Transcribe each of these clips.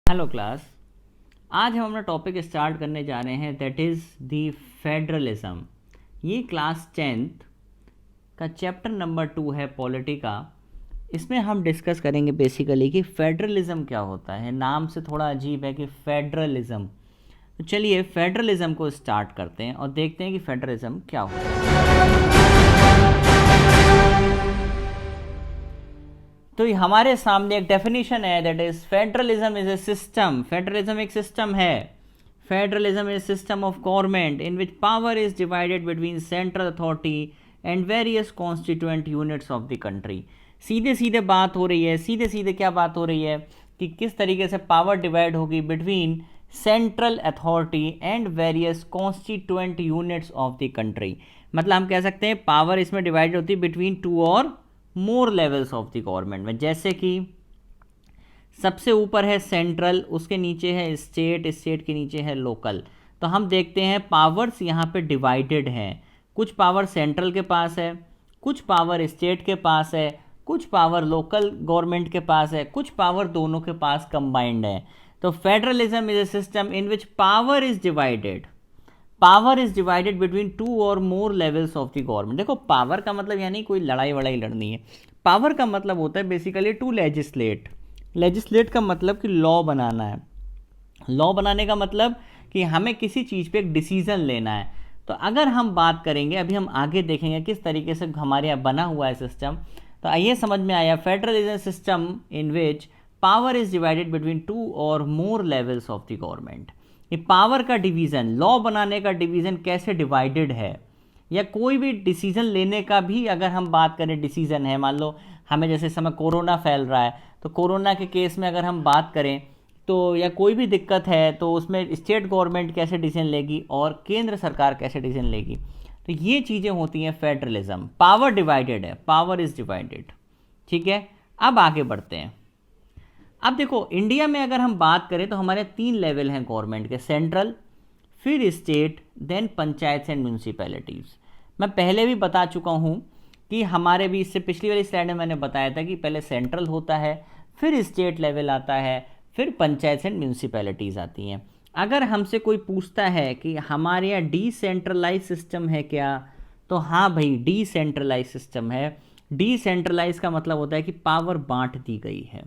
Hello class. आज हम अपना टॉपिक स्टार्ट करने जा रहे हैं, दैट इज़ दी फेडरलिज्म। ये क्लास 10th का चैप्टर नंबर 2 है पॉलिटी का। इसमें हम डिस्कस करेंगे बेसिकली कि फेडरलिज्म क्या होता है। नाम से थोड़ा अजीब है कि फेडरलिज्म। तो चलिए फेडरलिज्म को स्टार्ट करते हैं और देखते हैं कि फेडरलिज्म क्या होता है। तो हमारे सामने एक डेफिनेशन है, that is federalism is a system. Federalism एक सिस्टम है। Federalism is system of government in which power is divided between central authority and various constituent units of the country. सीधे सीधे बात हो रही है, सीधे सीधे क्या बात हो रही है कि किस तरीके से पावर डिवाइड होगी between central authority and various constituent units of the country. मतलब हम कह सकते हैं पावर इसमें डिवाइड होती है बिटवीन टू और मोर लेवल्स ऑफ द गवर्नमेंट में। जैसे कि सबसे ऊपर है सेंट्रल, उसके नीचे है स्टेट, स्टेट के नीचे है लोकल। तो हम देखते हैं पावर्स यहाँ पे डिवाइडेड हैं। कुछ पावर सेंट्रल के पास है, कुछ पावर स्टेट के पास है, कुछ पावर लोकल गवर्नमेंट के पास है, कुछ पावर दोनों के पास कंबाइंड है। तो federalism is a system in which power is divided between two और मोर लेवल्स ऑफ द गवर्नमेंट। देखो पावर का मतलब यानी कोई लड़ाई वड़ाई लड़नी है। पावर का मतलब होता है बेसिकली टू लेजिस्लेट का मतलब कि लॉ बनाना है। लॉ बनाने का मतलब कि हमें किसी चीज़ पे एक डिसीजन लेना है। तो अगर हम बात करेंगे, अभी हम आगे देखेंगे किस तरीके से हमारे यहाँ बना हुआ है सिस्टम। तो आइए समझ में आया, federalism system in which power is divided between two और मोर लेवल्स ऑफ द गवर्नमेंट। ये पावर का डिवीज़न, लॉ बनाने का डिवीज़न कैसे डिवाइडेड है, या कोई भी डिसीजन लेने का भी अगर हम बात करें डिसीजन है। मान लो हमें जैसे समय कोरोना फैल रहा है, तो कोरोना के केस में अगर हम बात करें तो या कोई भी दिक्कत है तो उसमें स्टेट गवर्नमेंट कैसे डिसीजन लेगी और केंद्र सरकार कैसे डिसीजन लेगी। तो ये चीज़ें होती हैं फेडरलिज्म। पावर डिवाइडेड है, पावर इज डिवाइडेड। ठीक है, अब आगे बढ़ते हैं। अब देखो इंडिया में अगर हम बात करें तो हमारे 3 लेवल हैं गवर्नमेंट के, सेंट्रल, फिर state, then panchayat and municipalities. मैं पहले भी बता चुका हूँ कि हमारे भी इससे पिछली वाली स्लाइड में मैंने बताया था कि पहले सेंट्रल होता है, फिर स्टेट लेवल आता है, फिर पंचायत एंड म्यूनसिपैलिटीज़ आती हैं। अगर हमसे कोई पूछता है कि हमारे यहाँ डिसेंट्रलाइज सिस्टम है क्या, तो हाँ भाई डिसेंट्रलाइज सिस्टम है। डिसेंट्रलाइज का मतलब होता है कि पावर बांट दी गई है,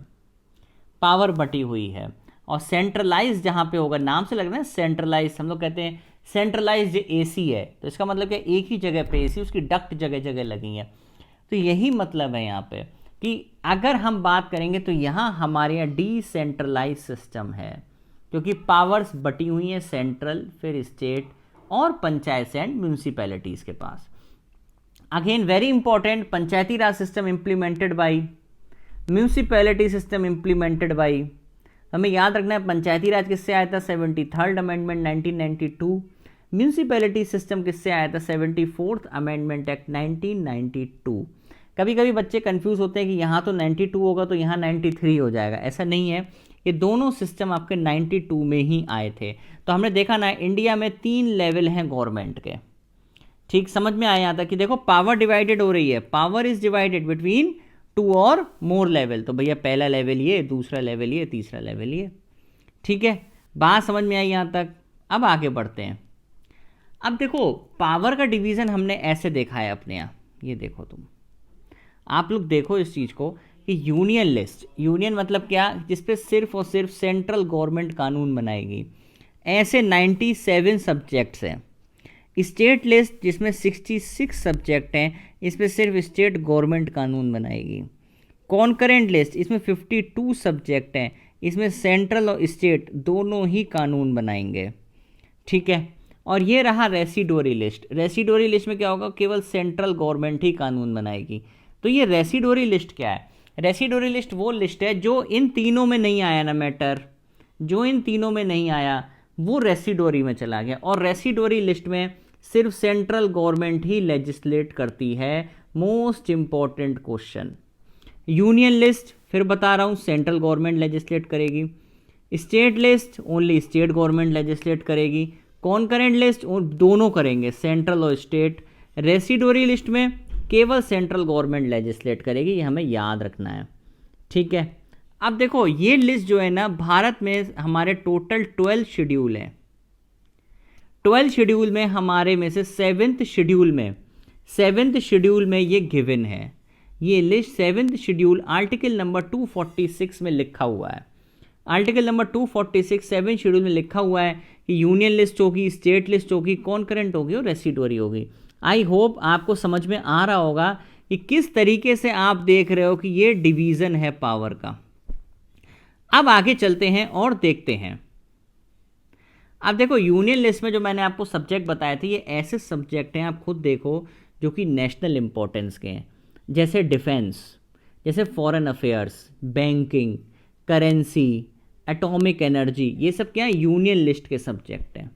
पावर बटी हुई है। और सेंट्रलाइज जहाँ पे होगा, नाम से लग रहा है सेंट्रलाइज, हम लोग कहते हैं सेंट्रलाइज एसी है, तो इसका मतलब क्या एक ही जगह पे एसी, उसकी डक्ट जगह जगह लगी है। तो यही मतलब है यहाँ पे कि अगर हम बात करेंगे तो यहाँ हमारे यहाँ डिसेंट्रलाइज सिस्टम है, क्योंकि पावर्स बटी हुई हैं सेंट्रल, फिर स्टेट और पंचायत एंड म्यूनसिपैलिटीज़ के पास। Again very important, Panchayati Raj system implemented by, municipality system implemented by. हमें याद रखना है पंचायती राज किससे आया था, 73rd अमेंडमेंट 1992। म्यूनसिपैलिटी सिस्टम किससे आया था, 74th अमेंडमेंट एक्ट 1992। कभी कभी बच्चे कंफ्यूज होते हैं कि यहाँ तो 92 होगा तो यहाँ 93 हो जाएगा, ऐसा नहीं है। ये दोनों सिस्टम आपके 92 में ही आए थे। तो हमने देखा ना इंडिया में 3 लेवल हैं गवर्नमेंट के। ठीक समझ में आया था कि देखो पावर डिवाइडेड हो रही है, power is divided between two और मोर लेवल। तो भैया पहला लेवल ये, दूसरा लेवल ये, तीसरा लेवल ये। ठीक है, बात समझ में आई यहाँ तक। अब आगे बढ़ते हैं। अब देखो पावर का डिवीज़न हमने ऐसे देखा है अपने यहाँ, ये देखो तुम, आप लोग देखो इस चीज़ को कि यूनियन लिस्ट, यूनियन मतलब क्या, जिसपे सिर्फ और सिर्फ सेंट्रल गवर्नमेंट कानून बनाएगी। ऐसे 97 सब्जेक्ट्स हैं। स्टेट लिस्ट जिसमें 66 सब्जेक्ट हैं, इस पर सिर्फ स्टेट गवर्नमेंट कानून बनाएगी। कॉन्करेंट लिस्ट, इसमें 52 सब्जेक्ट हैं, इसमें सेंट्रल और स्टेट दोनों ही कानून बनाएंगे। ठीक है, और ये रहा रेसिडोरी लिस्ट। रेसिडोरी लिस्ट में क्या होगा, केवल सेंट्रल गवर्नमेंट ही कानून बनाएगी। तो ये रेसिडोरी लिस्ट क्या है, रेसिडोरी लिस्ट वो लिस्ट है जो इन तीनों में नहीं आया ना मैटर, जो इन तीनों में नहीं आया वो रेसिडोरी में चला गया। और रेसिडोरी लिस्ट में सिर्फ सेंट्रल गवर्नमेंट ही लेजिस्लेट करती है। Most important question. Union list फिर बता रहा हूँ सेंट्रल गवर्नमेंट लेजिस्लेट करेगी। State list only state government legislate करेगी। कॉन्करेंट लिस्ट दोनों करेंगे, सेंट्रल और स्टेट। रेसिडोरी लिस्ट में केवल सेंट्रल गवर्नमेंट लेजिस्लेट करेगी, ये हमें याद रखना है। ठीक है, अब देखो ये लिस्ट जो है ना, भारत में हमारे टोटल 12 शेड्यूल हैं। 12 शेड्यूल में हमारे में से 7th शेड्यूल में ये गिवन है। ये list 7th schedule article number 246 में लिखा हुआ है। आर्टिकल नंबर 246 7 शेड्यूल में लिखा हुआ है कि यूनियन लिस्ट होगी, स्टेट लिस्ट होगी, कॉन्करेंट होगी और रेसिडुअरी होगी। आई होप आपको समझ में आ रहा होगा कि किस तरीके से आप देख रहे हो कि ये डिवीज़न है पावर का। अब आगे चलते हैं और देखते हैं। अब देखो यूनियन लिस्ट में जो मैंने आपको सब्जेक्ट बताए थे, ये ऐसे सब्जेक्ट हैं, आप खुद देखो, जो कि नेशनल इंपॉर्टेंस के हैं, जैसे डिफेंस, जैसे foreign affairs, banking, currency, atomic energy, ये सब क्या है, यूनियन लिस्ट के सब्जेक्ट हैं।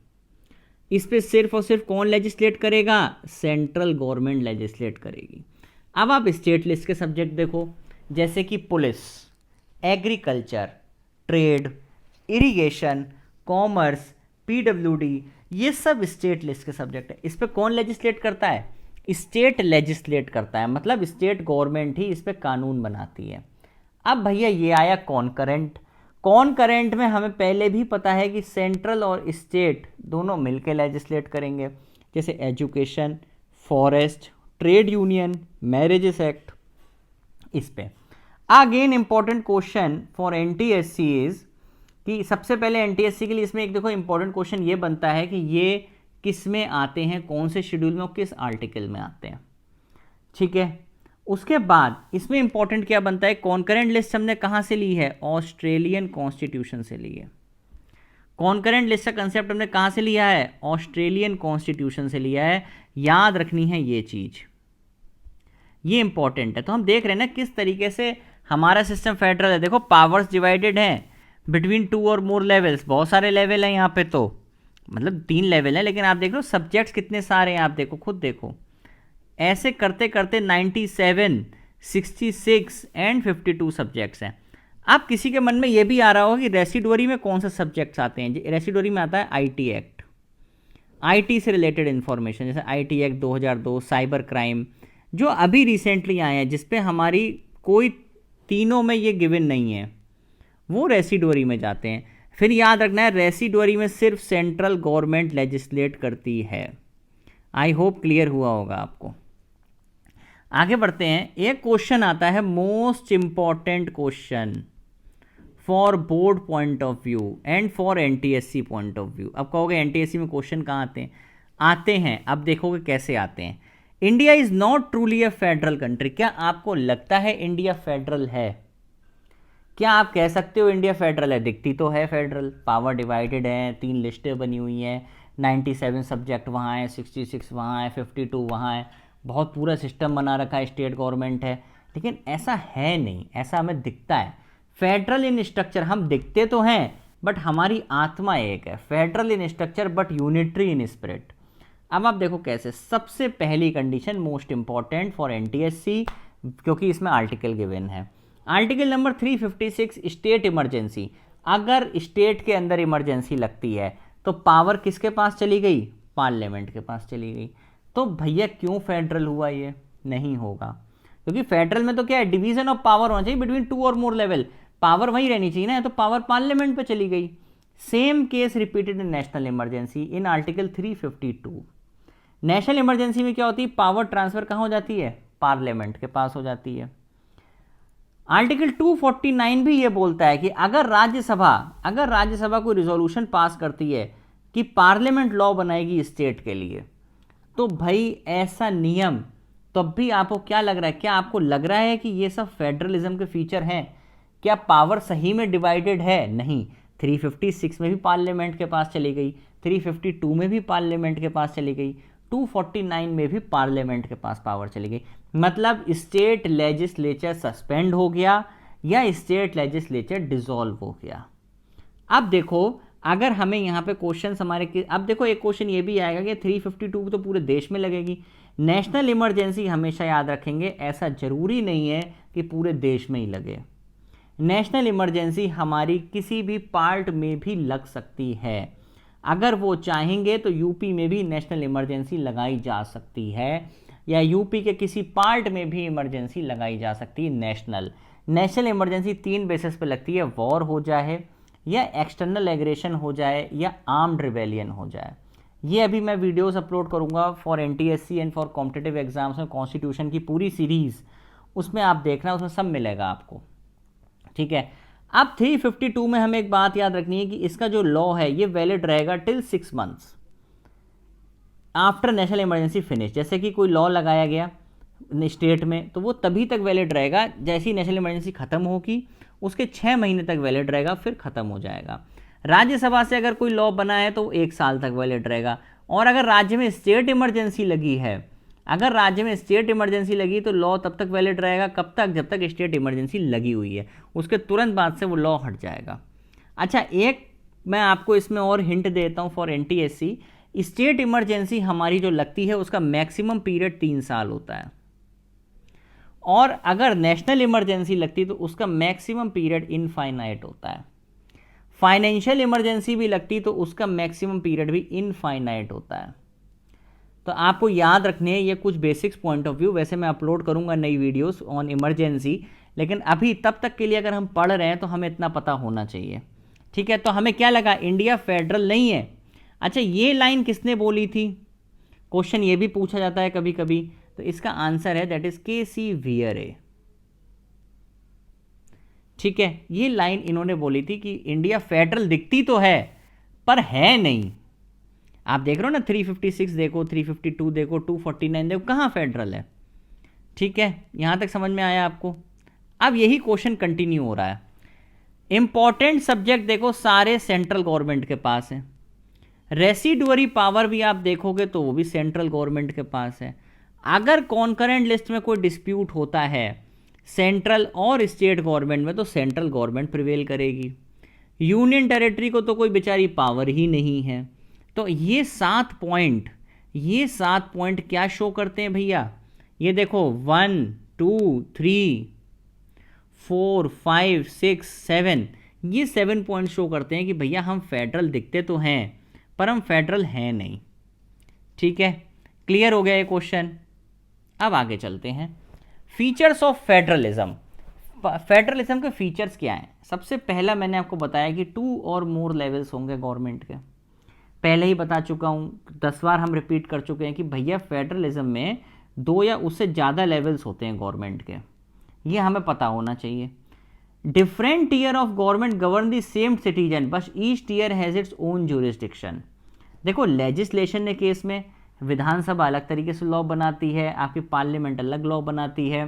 इस पे सिर्फ और सिर्फ कौन लेजिस्लेट करेगा? सेंट्रल गवर्नमेंट लेजिस्लेट करेगी। अब आप स्टेट लिस्ट के सब्जेक्ट देखो, जैसे कि police, agriculture, trade, irrigation, commerce, PWD, ये सब स्टेट लिस्ट के सब्जेक्ट है। इस पे कौन लेजिस्लेट करता है? स्टेट लेजिस्लेट करता है, मतलब स्टेट गवर्नमेंट ही इस पे कानून बनाती है। अब भैया ये आया कॉन्करेंट। कॉन्करेंट में हमें पहले भी पता है कि सेंट्रल और स्टेट दोनों मिलकर लेजिस्लेट करेंगे, जैसे education, forest, trade union, marriages act. इस पे again important question for NTSC is कि सबसे पहले एनटीएससी के लिए इसमें एक देखो इंपॉर्टेंट क्वेश्चन ये बनता है कि ये किस में आते हैं, कौन से शेड्यूल में और किस आर्टिकल में आते हैं। ठीक है, उसके बाद इसमें इंपॉर्टेंट क्या बनता है, कॉन्करेंट लिस्ट हमने कहाँ से ली है? ऑस्ट्रेलियन कॉन्स्टिट्यूशन से ली है। कॉन्करेंट लिस्ट का कंसेप्ट हमने कहाँ से लिया है? ऑस्ट्रेलियन कॉन्स्टिट्यूशन से लिया है। याद रखनी है ये चीज, ये इंपॉर्टेंट है। तो हम देख रहे हैं ना किस तरीके से हमारा सिस्टम फेडरल है। देखो पावर्स डिवाइडेड हैं बिटवीन 2 और मोर लेवल्स, बहुत सारे लेवल हैं यहाँ पे, तो मतलब 3 लेवल हैं, लेकिन आप देख लो सब्जेक्ट्स कितने सारे हैं, आप देखो, खुद देखो। ऐसे करते करते 97, 66 एंड 52 सब्जेक्ट्स हैं। अब किसी के मन में ये भी आ रहा होगा कि रेसिडुअरी में कौन से सब्जेक्ट्स आते हैं? रेसिडुअरी में आता है आईटी एक्ट, आईटी से रिलेटेड इंफॉर्मेशन, जैसे आईटी एक्ट 2002, साइबर क्राइम, जो अभी रिसेंटली आए हैं, जिसपे हमारी कोई तीनों में ये गिवन नहीं है, वो रेसिडुअरी में जाते हैं। फिर याद रखना है रेसिडुअरी में सिर्फ सेंट्रल गवर्नमेंट लेजिस्लेट करती है। आई होप क्लियर हुआ होगा आपको। आगे बढ़ते हैं। एक क्वेश्चन आता है, most important question for board point of view and for NTSC point of view. अब कहोगे एनटीएससी में क्वेश्चन कहाँ आते हैं? आते हैं, अब देखोगे कैसे आते हैं। India is not truly a federal country. क्या आपको लगता है इंडिया फेडरल है? क्या आप कह सकते हो इंडिया फेडरल है? दिखती तो है फेडरल, पावर डिवाइडेड है, 3 लिस्टें बनी हुई हैं, 97 सब्जेक्ट वहाँ है, 66 वहाँ है, 52 वहाँ है, बहुत पूरा सिस्टम बना रखा है, स्टेट गवर्नमेंट है। लेकिन ऐसा है नहीं, ऐसा हमें दिखता है। फेडरल इन स्ट्रक्चर हम दिखते तो हैं, बट हमारी आत्मा एक है। Federal in structure but unitary in spirit. अब आप देखो कैसे। सबसे पहली condition most important for NTSC, क्योंकि इसमें आर्टिकल गिवन है। Article number 356 state emergency. अगर स्टेट के अंदर इमरजेंसी लगती है तो पावर किसके पास चली गई? पार्लियामेंट के पास चली गई। तो भैया क्यों फेडरल हुआ? ये नहीं होगा, क्योंकि फेडरल में तो क्या है, डिवीजन ऑफ पावर होना चाहिए बिटवीन 2 और मोर लेवल, पावर वहीं रहनी चाहिए ना, तो पावर पार्लियामेंट पे चली गई। Same case repeated in national emergency in article 352। National emergency में क्या होती है? पावर ट्रांसफर कहाँ हो जाती है? पार्लियामेंट के पास हो जाती है। आर्टिकल 249 भी ये बोलता है कि अगर राज्यसभा कोई रिजोल्यूशन पास करती है कि पार्लियामेंट लॉ बनाएगी स्टेट के लिए, तो भाई ऐसा नियम, तो अब भी आपको क्या लग रहा है? क्या आपको लग रहा है कि ये सब फेडरलिज्म के फीचर हैं? क्या पावर सही में डिवाइडेड है? नहीं। 356 में भी पार्लियामेंट के पास चली गई, 352 में भी पार्लियामेंट के पास चली गई, 249 में भी पार्लियामेंट के पास पावर चली गई। मतलब स्टेट लेजिस्लेचर सस्पेंड हो गया या स्टेट लेजिस्लेचर डिसॉल्व हो गया। अब देखो, अगर हमें यहाँ पे क्वेश्चन हमारे, अब देखो एक क्वेश्चन ये भी आएगा कि 352 तो पूरे देश में लगेगी। नेशनल इमरजेंसी हमेशा याद रखेंगे, ऐसा जरूरी नहीं है कि पूरे देश में ही लगे। नेशनल इमरजेंसी हमारी किसी भी पार्ट में भी लग सकती है। अगर वो चाहेंगे तो यूपी में भी नेशनल इमरजेंसी लगाई जा सकती है, या यूपी के किसी पार्ट में भी इमरजेंसी लगाई जा सकती है नेशनल। नेशनल इमरजेंसी 3 बेसिस पे लगती है, वॉर हो जाए या एक्सटर्नल एग्रेशन हो जाए या आर्म्ड रिबेलियन हो जाए। ये अभी मैं वीडियोस अपलोड करूंगा for NTSC and for competitive exams में, कॉन्स्टिट्यूशन की पूरी सीरीज, उसमें आप देखना, उसमें सब मिलेगा आपको, ठीक है। अब 352 में हमें एक बात याद रखनी है कि इसका जो लॉ है ये वैलिड रहेगा till 6 months after national emergency finish. जैसे कि कोई लॉ लगाया गया स्टेट में तो वो तभी तक वैलिड रहेगा जैसी नेशनल इमरजेंसी खत्म होगी, उसके 6 महीने तक वैलिड रहेगा, फिर खत्म हो जाएगा। राज्यसभा से अगर कोई लॉ बना है तो 1 साल तक वैलिड रहेगा। और अगर राज्य में स्टेट इमरजेंसी लगी है, अगर राज्य में स्टेट इमरजेंसी लगी तो लॉ तब तक वैलिड रहेगा, कब तक, जब तक स्टेट इमरजेंसी लगी हुई है, उसके तुरंत बाद से वो लॉ हट जाएगा। अच्छा, एक मैं आपको इसमें और हिंट देता हूँ फॉर एनटीएससी, स्टेट इमरजेंसी हमारी जो लगती है उसका मैक्सिमम पीरियड 3 साल होता है, और अगर नेशनल इमरजेंसी लगती है तो उसका मैक्सिमम पीरियड इनफाइनाइट होता है। फाइनेंशियल इमरजेंसी भी लगती तो उसका मैक्सिमम पीरियड भी इनफाइनाइट होता है। तो आपको याद रखने हैं ये कुछ बेसिक्स पॉइंट ऑफ व्यू। वैसे मैं अपलोड करूंगा नई वीडियोस ऑन इमरजेंसी, लेकिन अभी तब तक के लिए अगर हम पढ़ रहे हैं तो हमें इतना पता होना चाहिए, ठीक है। तो हमें क्या लगा, इंडिया फेडरल नहीं है। अच्छा, ये लाइन किसने बोली थी, क्वेश्चन ये भी पूछा जाता है कभी कभी। तो इसका आंसर है दैट इज के.सी. वियरे, ठीक है। ये लाइन इन्होंने बोली थी कि इंडिया फेडरल दिखती तो है पर है नहीं। आप देख रहे हो ना, 356 देखो, 352 देखो, 249 देखो, कहाँ फेडरल है, ठीक है। यहां तक समझ में आया आपको। अब यही क्वेश्चन कंटिन्यू हो रहा है। इंपॉर्टेंट सब्जेक्ट देखो सारे सेंट्रल गवर्नमेंट के पास है, रेसिडुअरी पावर भी आप देखोगे तो वो भी सेंट्रल गवर्नमेंट के पास है। अगर कॉन्करेंट लिस्ट में कोई डिस्प्यूट होता है सेंट्रल और स्टेट गवर्नमेंट में तो सेंट्रल गवर्नमेंट प्रिवेल करेगी। यूनियन टेरिटरी को तो कोई बेचारी पावर ही नहीं है। तो ये 7 पॉइंट क्या शो करते हैं भैया, ये देखो 1 2 3 4 5 6 7, ये 7 पॉइंट शो करते हैं कि भैया हम फेडरल दिखते तो हैं पर हम फेडरल हैं नहीं, ठीक है। क्लियर हो गया ये क्वेश्चन। अब आगे चलते हैं, फीचर्स ऑफ फेडरलिज्म। फेडरलिज्म के फीचर्स क्या हैं। सबसे पहला मैंने आपको बताया कि 2 और मोर लेवल्स होंगे गवर्नमेंट के, पहले ही बता चुका हूं, 10 बार हम रिपीट कर चुके हैं कि भैया फेडरलिज्म में 2 या उससे ज़्यादा लेवल्स होते हैं गवर्नमेंट के, ये हमें पता होना चाहिए। Different tier of government govern the same citizen but each tier has its own jurisdiction. देखो लेजिस्लेशन के केस में विधानसभा अलग तरीके से लॉ बनाती है, आपकी पार्लियामेंट अलग लॉ बनाती है।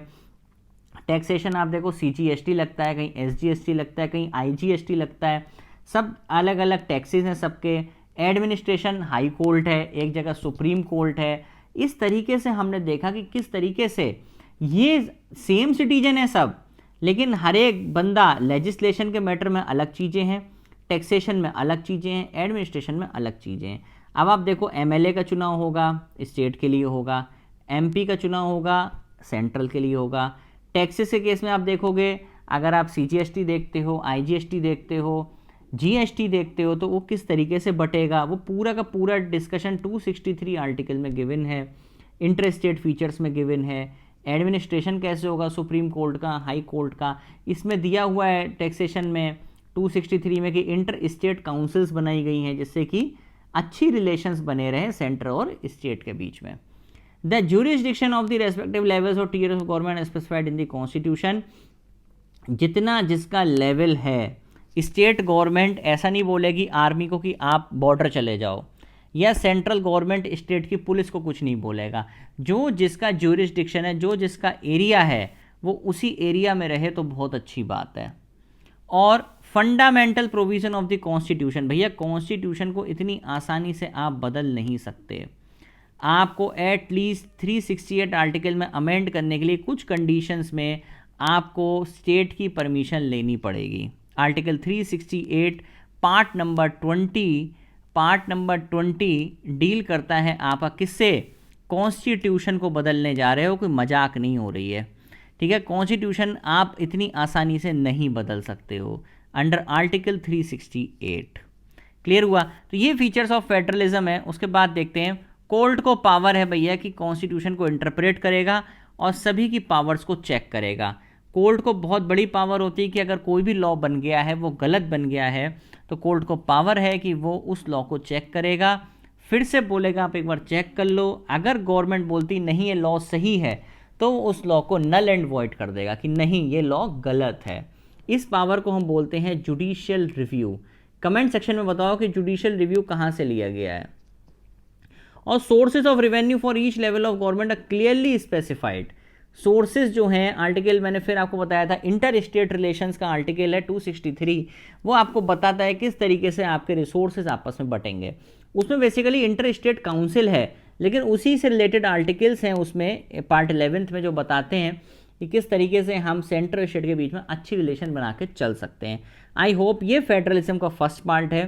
टैक्सेशन आप देखो सीजीएसटी लगता है, कहीं एसजीएसटी लगता है, कहीं आईजीएसटी लगता है, सब अलग अलग टैक्सेस हैं सबके। एडमिनिस्ट्रेशन हाई कोर्ट है, एक जगह सुप्रीम कोर्ट है। इस तरीके से हमने देखा कि किस तरीके से ये सेम सिटीजन है सब, लेकिन हर एक बंदा लेजिस्लेशन के मैटर में अलग चीज़ें हैं, टैक्सेशन में अलग चीज़ें हैं, एडमिनिस्ट्रेशन में अलग चीज़ें हैं। अब आप देखो एमएलए का चुनाव होगा स्टेट के लिए होगा, एमपी का चुनाव होगा सेंट्रल के लिए होगा। टैक्सेस के केस में आप देखोगे, अगर आप सीजीएसटी देखते हो, आईजीएसटी देखते हो, जीएसटी देखते हो, तो वो किस तरीके से बटेगा, वो पूरा का पूरा डिस्कशन 263 आर्टिकल में गिवन है, इंटर स्टेट फीचर्स में गिवन है। एडमिनिस्ट्रेशन कैसे होगा सुप्रीम कोर्ट का, हाई कोर्ट का, इसमें दिया हुआ है टैक्सेशन में 263 में कि इंटर स्टेट काउंसिल्स बनाई गई हैं जिससे कि अच्छी रिलेशंस बने रहे सेंटर और स्टेट के बीच में। The jurisdiction of the respective levels और tier of government specified in the constitution. जितना जिसका लेवल है, स्टेट गवर्नमेंट ऐसा नहीं बोलेगी आर्मी को कि आप बॉर्डर चले जाओ, या सेंट्रल गवर्नमेंट स्टेट की पुलिस को कुछ नहीं बोलेगा। जो जिसका ज्यूरिसडिक्शन है, जो जिसका एरिया है, वो उसी एरिया में रहे तो बहुत अच्छी बात है। और fundamental provision of the constitution, भैया कॉन्स्टिट्यूशन को इतनी आसानी से आप बदल नहीं सकते। आपको एटलीस्ट 368 आर्टिकल में अमेंड करने के लिए कुछ कंडीशंस में आपको स्टेट की परमिशन लेनी पड़ेगी। आर्टिकल 368 पार्ट नंबर 20 डील करता है आपका किससे, कॉन्स्टिट्यूशन को बदलने जा रहे हो, कोई मजाक नहीं हो रही है, ठीक है। कॉन्स्टिट्यूशन आप इतनी आसानी से नहीं बदल सकते हो अंडर आर्टिकल 368। क्लियर हुआ। तो ये फीचर्स ऑफ फेडरलिज्म है। उसके बाद देखते हैं, कोर्ट को पावर है भैया कि कॉन्स्टिट्यूशन को इंटरप्रेट करेगा और सभी की पावर्स को चेक करेगा। कोर्ट को बहुत बड़ी पावर होती है कि अगर कोई भी लॉ बन गया है वो गलत बन गया है तो कोर्ट को पावर है कि वो उस लॉ को चेक करेगा, फिर से बोलेगा आप एक बार चेक कर लो। अगर गवर्नमेंट बोलती नहीं ये लॉ सही है तो उस लॉ को नल एंड वॉइड कर देगा कि नहीं ये लॉ गलत है। इस पावर को हम बोलते हैं जुडिशियल रिव्यू। कमेंट सेक्शन में बताओ कि जुडिशियल रिव्यू कहाँ से लिया गया है। और sources of revenue for each level of government are clearly specified. Sources जो हैं, आर्टिकल मैंने फिर आपको बताया था, इंटर स्टेट रिलेशंस का आर्टिकल है 263, वो आपको बताता है किस तरीके से आपके रिसोर्सेज आपस में बटेंगे। उसमें बेसिकली इंटर स्टेट काउंसिल है, लेकिन उसी से रिलेटेड आर्टिकल्स हैं उसमें पार्ट 11 में जो बताते हैं कि किस तरीके से हम सेंटर स्टेट के बीच में अच्छी रिलेशन बना के चल सकते हैं। आई होप ये फेडरलिज्म का फर्स्ट पार्ट है।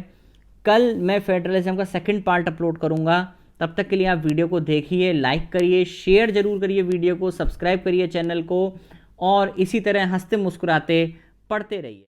कल मैं फेडरलिज्म का सेकंड पार्ट अपलोड करूंगा। तब तक के लिए आप वीडियो को देखिए, लाइक करिए, शेयर जरूर करिए वीडियो को, सब्सक्राइब करिए चैनल को और इसी तरह हंसते मुस्कुराते पढ़ते रहिए।